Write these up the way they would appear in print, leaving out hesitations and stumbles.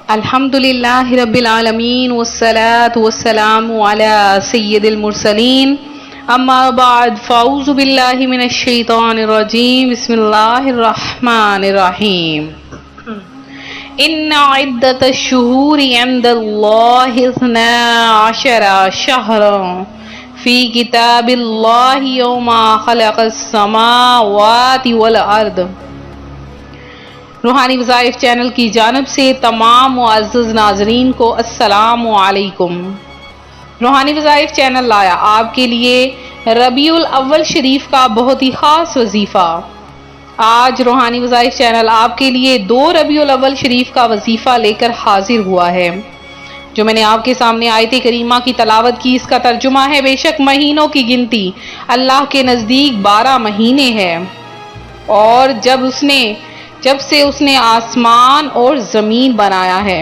الحمدللہ رب العالمین والصلاة والسلام علی سید المرسلین اما بعد فاعوذ باللہ من الشیطان الرجیم بسم اللہ الرحمن الرحیم ان عدت الشہور عند اللہ 12 شہرا فی کتاب اللہ یوم خلق السماوات والارض۔ روحانی وظائف چینل کی جانب سے تمام معزز ناظرین کو السلام علیکم۔ روحانی وظائف چینل لایا آپ کے لیے ربیع الاول شریف کا بہت ہی خاص وظیفہ۔ آج روحانی وظائف چینل آپ کے لیے 2 ربیع الاول شریف کا وظیفہ لے کر حاضر ہوا ہے، جو میں نے آپ کے سامنے آیت کریمہ کی تلاوت کی۔ اس کا ترجمہ ہے، بے شک مہینوں کی گنتی اللہ کے نزدیک 12 مہینے ہے، اور جب سے اس نے آسمان اور زمین بنایا ہے۔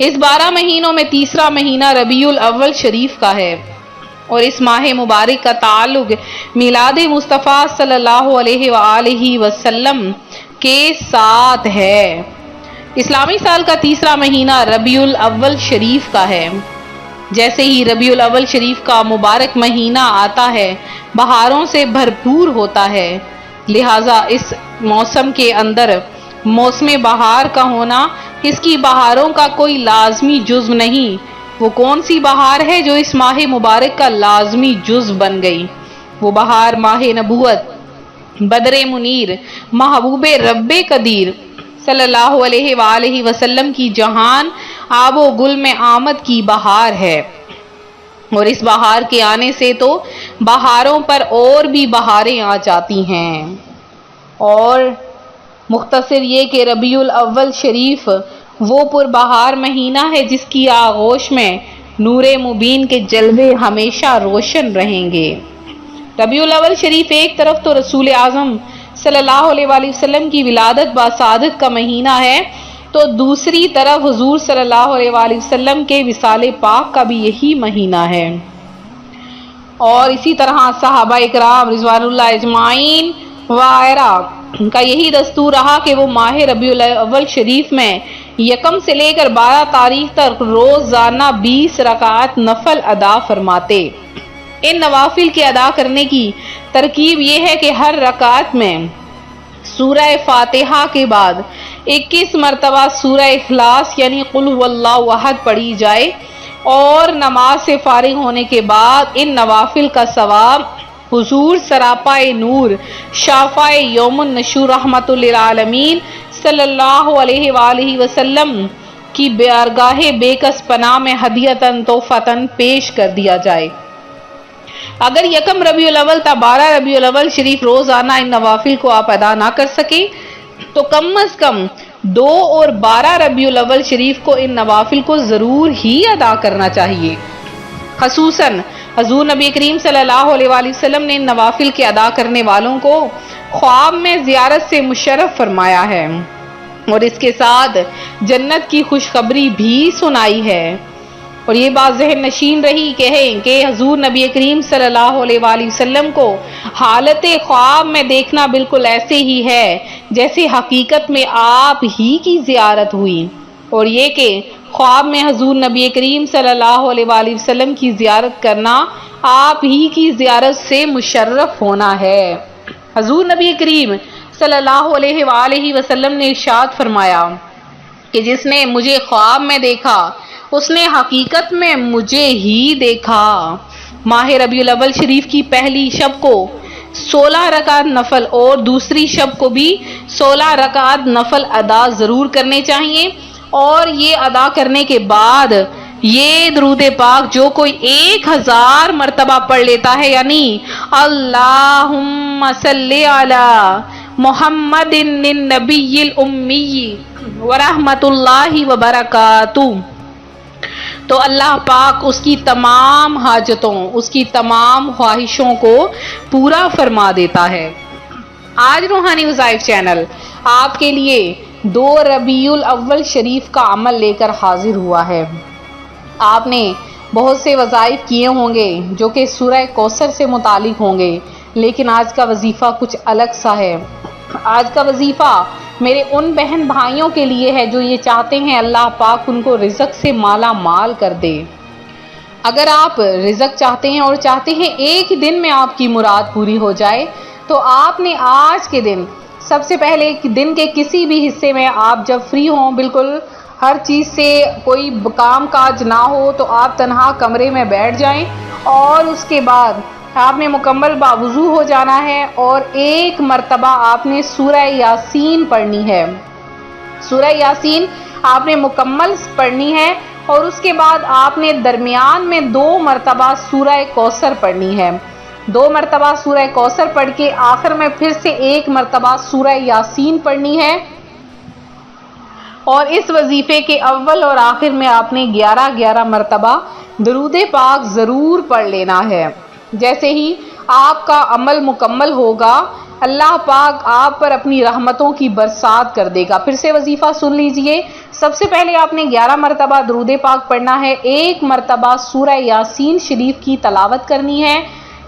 اس 12 مہینوں میں تیسرا مہینہ ربیع الاول شریف کا ہے، اور اس ماہ مبارک کا تعلق میلاد مصطفیٰ صلی اللہ علیہ وآلہ وسلم کے ساتھ ہے۔ اسلامی سال کا تیسرا مہینہ ربیع الاول شریف کا ہے۔ جیسے ہی ربیع الاول شریف کا مبارک مہینہ آتا ہے، بہاروں سے بھرپور ہوتا ہے، لہٰذا اس موسم کے اندر موسم بہار کا ہونا اس کی بہاروں کا کوئی لازمی جزو نہیں۔ وہ کون سی بہار ہے جو اس ماہ مبارک کا لازمی جزو بن گئی؟ وہ بہار ماہ نبوت، بدر منیر، محبوب رب قدیر صلی اللہ علیہ وآلہ وسلم کی جہان آب و گل میں آمد کی بہار ہے۔ اور اس بہار کے آنے سے تو بہاروں پر اور بھی بہاریں آ جاتی ہیں۔ اور مختصر یہ کہ ربیع الاول شریف وہ پربہار مہینہ ہے جس کی آغوش میں نور مبین کے جلوے ہمیشہ روشن رہیں گے۔ ربیع الاول شریف ایک طرف تو رسول اعظم صلی اللہ علیہ وآلہ وسلم کی ولادت باسعادت کا مہینہ ہے، تو دوسری طرف حضور صلی اللہ علیہ وآلہ وسلم کے وصال پاک کا بھی یہی مہینہ ہے۔ اور اسی طرح صحابہ اکرام رضوان اللہ اجمعین وغیرہ کا یہی دستور رہا کہ وہ ماہ ربیع الاول شریف میں 1 سے لے کر 12 تاریخ تک روزانہ 20 رکعات نفل ادا فرماتے۔ ان نوافل کے ادا کرنے کی ترکیب یہ ہے کہ ہر رکعت میں سورہ فاتحہ کے بعد 21 مرتبہ سورہ اخلاص یعنی قل هو اللہ احد پڑھی جائے، اور نماز سے فارغ ہونے کے بعد ان نوافل کا ثواب حضور سراپائے نور شافع یوم النشور رحمت للعالمین صلی اللہ علیہ وآلہ وسلم کی بارگاہ بے کس پناہ میں ہدیتاً تحفتاً پیش کر دیا جائے۔ اگر 1 ربیع الاول تا 12 ربیع الاول شریف روزانہ ان نوافل کو آپ ادا نہ کر سکے تو کم از کم 2 اور 12 ربیع الاول شریف کو ان نوافل کو ضرور ہی ادا کرنا چاہیے۔ خصوصاً حضور نبی کریم صلی اللہ علیہ وآلہ وسلم نے ان نوافل کے ادا کرنے والوں کو خواب میں زیارت سے مشرف فرمایا ہے، اور اس کے ساتھ جنت کی خوشخبری بھی سنائی ہے۔ اور یہ بات ذہن نشین رہی کہ حضور نبی کریم صلی اللہ علیہ وآلہ وسلم کو حالت خواب میں دیکھنا بالکل ایسے ہی ہے جیسے حقیقت میں آپ ہی کی زیارت ہوئی، اور یہ کہ خواب میں حضور نبی کریم صلی اللہ علیہ وآلہ وسلم کی زیارت کرنا آپ ہی کی زیارت سے مشرف ہونا ہے۔ حضور نبی کریم صلی اللہ علیہ وآلہ وسلم نے ارشاد فرمایا کہ جس نے مجھے خواب میں دیکھا اس نے حقیقت میں مجھے ہی دیکھا۔ ماہ ربیع الاول شریف کی پہلی شب کو 16 رکعت نفل اور دوسری شب کو بھی 16 رکعت نفل ادا ضرور کرنے چاہیے، اور یہ ادا کرنے کے بعد یہ درود پاک جو کوئی 1000 مرتبہ پڑھ لیتا ہے، یعنی اللہم صلی علی محمد النبی الامی ورحمۃ اللہ وبرکاتہ، تو اللہ پاک اس کی تمام حاجتوں، اس کی تمام خواہشوں کو پورا فرما دیتا ہے۔ آج روحانی وظائف چینل آپ کے لیے 2 ربیع الاول شریف کا عمل لے کر حاضر ہوا ہے۔ آپ نے بہت سے وظائف کیے ہوں گے جو کہ سورہ کوثر سے متعلق ہوں گے، لیکن آج کا وظیفہ کچھ الگ سا ہے۔ آج کا وظیفہ میرے ان بہن بھائیوں کے لیے ہے جو یہ چاہتے ہیں اللہ پاک ان کو رزق سے مالا مال کر دے۔ اگر آپ رزق چاہتے ہیں اور چاہتے ہیں ایک دن میں آپ کی مراد پوری ہو جائے، تو آپ نے آج کے دن سب سے پہلے دن کے کسی بھی حصے میں آپ جب فری ہوں، بالکل ہر چیز سے کوئی کام کاج نہ ہو، تو آپ تنہا کمرے میں بیٹھ جائیں اور اس کے بعد آپ نے مکمل باوضو ہو جانا ہے اور ایک مرتبہ آپ نے سورہ یاسین پڑھنی ہے۔ سورہ یاسین آپ نے مکمل پڑھنی ہے اور اس کے بعد آپ نے درمیان میں 2 مرتبہ سورہ کوثر پڑھنی ہے۔ 2 مرتبہ سورہ کوثر پڑھ کے آخر میں پھر سے 1 مرتبہ سورہ یاسین پڑھنی ہے، اور اس وظیفے کے اول اور آخر میں آپ نے 11 مرتبہ درود پاک ضرور پڑھ لینا ہے۔ جیسے ہی آپ کا عمل مکمل ہوگا، اللہ پاک آپ پر اپنی رحمتوں کی برسات کر دے گا۔ پھر سے وظیفہ سن لیجئے۔ سب سے پہلے آپ نے 11 مرتبہ درود پاک پڑھنا ہے، 1 مرتبہ سورہ یاسین شریف کی تلاوت کرنی ہے۔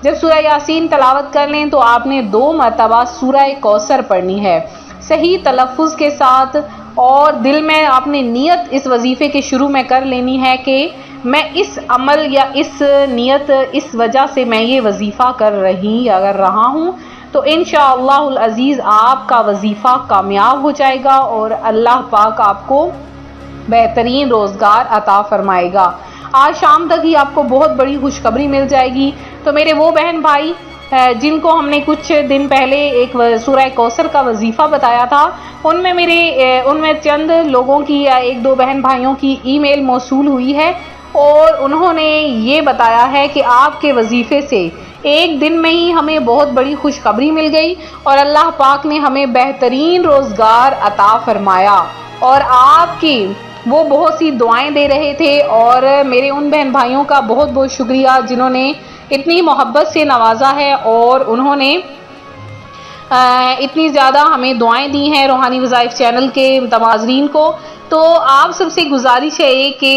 جب سورہ یاسین تلاوت کر لیں تو آپ نے 2 مرتبہ سورہ کوثر پڑھنی ہے، صحیح تلفظ کے ساتھ، اور دل میں آپ نے نیت اس وظیفے کے شروع میں کر لینی ہے کہ میں اس عمل یا اس نیت اس وجہ سے میں یہ وظیفہ کر رہا ہوں، تو انشاءاللہ العزیز آپ کا وظیفہ کامیاب ہو جائے گا اور اللہ پاک آپ کو بہترین روزگار عطا فرمائے گا۔ آج شام تک ہی آپ کو بہت بڑی خوشخبری مل جائے گی۔ تو میرے وہ بہن بھائی جن کو ہم نے کچھ دن پہلے ایک سورہ کوثر کا وظیفہ بتایا تھا، ان میں چند لوگوں کی یا 1-2 بہن بھائیوں کی ای میل موصول ہوئی ہے اور انہوں نے یہ بتایا ہے کہ آپ کے وظیفے سے ایک دن میں ہی ہمیں بہت بڑی خوشخبری مل گئی اور اللہ پاک نے ہمیں بہترین روزگار عطا فرمایا، اور آپ کی وہ بہت سی دعائیں دے رہے تھے، اور میرے ان بہن بھائیوں کا بہت بہت شکریہ جنہوں نے اتنی محبت سے نوازا ہے اور انہوں نے اتنی زیادہ ہمیں دعائیں دی ہیں روحانی وظائف چینل کے ناظرین کو۔ تو آپ سب سے گزارش ہے کہ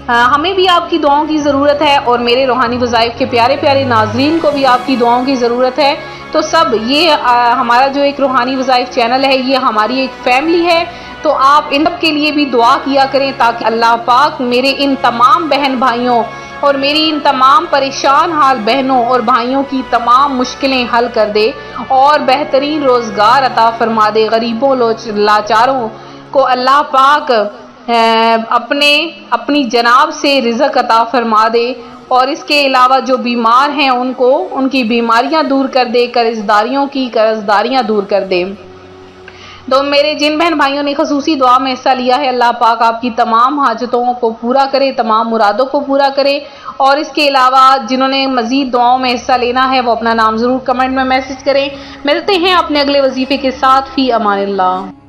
ہمیں بھی آپ کی دعاؤں کی ضرورت ہے اور میرے روحانی وظائف کے پیارے پیارے ناظرین کو بھی آپ کی دعاؤں کی ضرورت ہے۔ تو سب یہ ہمارا جو ایک روحانی وظائف چینل ہے، یہ ہماری ایک فیملی ہے، تو آپ ان سب کے لیے بھی دعا کیا کریں تاکہ اللہ پاک میرے ان تمام بہن بھائیوں اور میری ان تمام پریشان حال بہنوں اور بھائیوں کی تمام مشکلیں حل کر دے اور بہترین روزگار عطا فرما دے۔ غریبوں لاچاروں کو اللہ پاک اپنی جناب سے رزق عطا فرما دے، اور اس کے علاوہ جو بیمار ہیں ان کو ان کی بیماریاں دور کر دے، قرضداریاں دور کر دے۔ تو میرے جن بہن بھائیوں نے خصوصی دعا میں حصہ لیا ہے، اللہ پاک آپ کی تمام حاجتوں کو پورا کرے، تمام مرادوں کو پورا کرے، اور اس کے علاوہ جنہوں نے مزید دعاؤں میں حصہ لینا ہے وہ اپنا نام ضرور کمنٹ میں میسج کریں۔ ملتے ہیں اپنے اگلے وظیفے کے ساتھ، فی امان اللہ۔